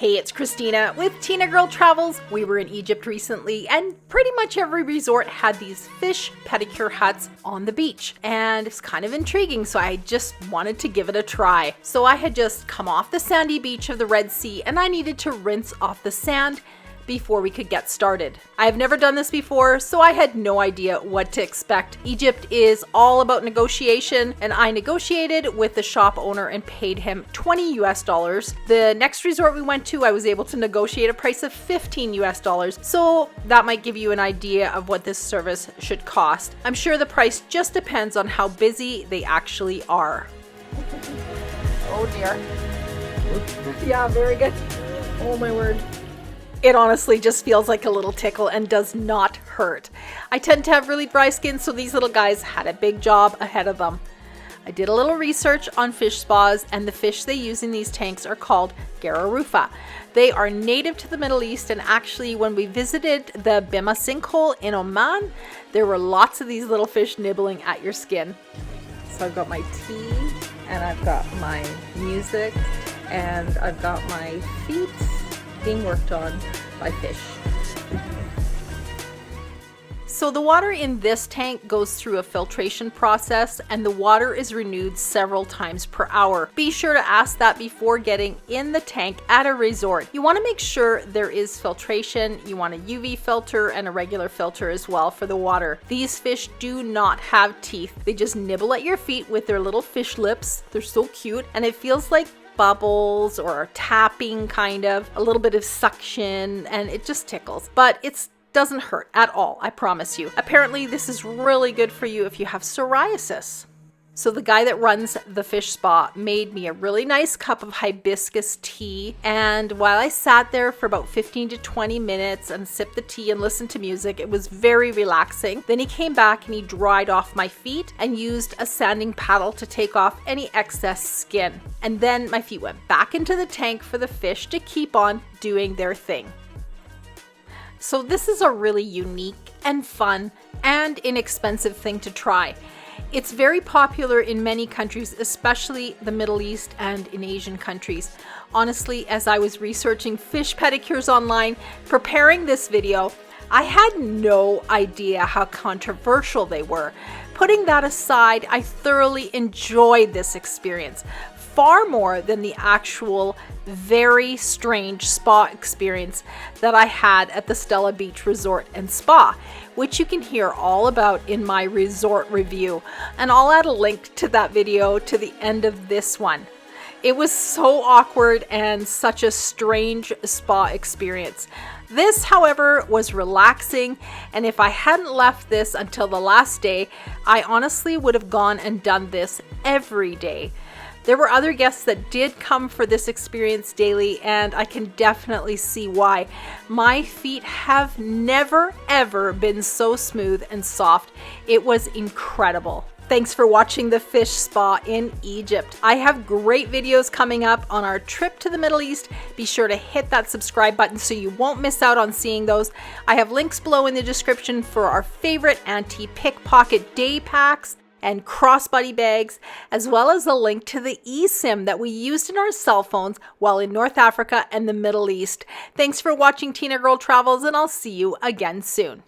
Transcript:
Hey, it's Christina with Tinagirl Travels. We were in Egypt recently and pretty much every resort had these fish pedicure huts on the beach. And it's kind of intriguing, so I just wanted to give it a try. So I had just come off the sandy beach of the Red Sea and I needed to rinse off the sand before we could get started. I've never done this before, so I had no idea what to expect. Egypt is all about negotiation, and I negotiated with the shop owner and paid him $20 US. The next resort we went to, I was able to negotiate a price of $15 US, so that might give you an idea of what this service should cost. I'm sure the price just depends on how busy they actually are. Oh dear. Yeah, very good. Oh my word. It honestly just feels like a little tickle and does not hurt. I tend to have really dry skin, so these little guys had a big job ahead of them. I did a little research on fish spas, and the fish they use in these tanks are called Garufa. They are native to the Middle East, and actually when we visited the Bima sinkhole in Oman, there were lots of these little fish nibbling at your skin. So I've got my tea, and I've got my music, and I've got my feet being worked on by fish. So the water in this tank goes through a filtration process and the water is renewed several times per hour. Be sure to ask that before getting in the tank at a resort. You want to make sure there is filtration. You want a UV filter and a regular filter as well for the water. These fish do not have teeth. They just nibble at your feet with their little fish lips. They're so cute, and it feels like bubbles or tapping, kind of a little bit of suction, and it just tickles, but it doesn't hurt at all, I promise you. Apparently this is really good for you if you have psoriasis. So the guy that runs the fish spa made me a really nice cup of hibiscus tea, and while I sat there for about 15 to 20 minutes and sipped the tea and listened to music, it was very relaxing. Then he came back and he dried off my feet and used a sanding paddle to take off any excess skin. And then my feet went back into the tank for the fish to keep on doing their thing. So this is a really unique and fun and inexpensive thing to try. It's very popular in many countries, especially the Middle East and in Asian countries. Honestly, as I was researching fish pedicures online, preparing this video, I had no idea how controversial they were. Putting that aside, I thoroughly enjoyed this experience, far more than the actual very strange spa experience that I had at the Stella Beach Resort and Spa, which you can hear all about in my resort review, and I'll add a link to that video to the end of this one. It was so awkward and such a strange spa experience. This, however, was relaxing, and if I hadn't left this until the last day, I honestly would have gone and done this every day. There were other guests that did come for this experience daily, and I can definitely see why. My feet have never ever been so smooth and soft. It was incredible. Thanks for watching the fish spa in Egypt. I have great videos coming up on our trip to the Middle East. Be sure to hit that subscribe button so you won't miss out on seeing those. I have links below in the description for our favorite anti-pickpocket day packs and crossbody bags, as well as a link to the eSIM that we used in our cell phones while in North Africa and the Middle East. Thanks for watching Tinagirl Travels, and I'll see you again soon.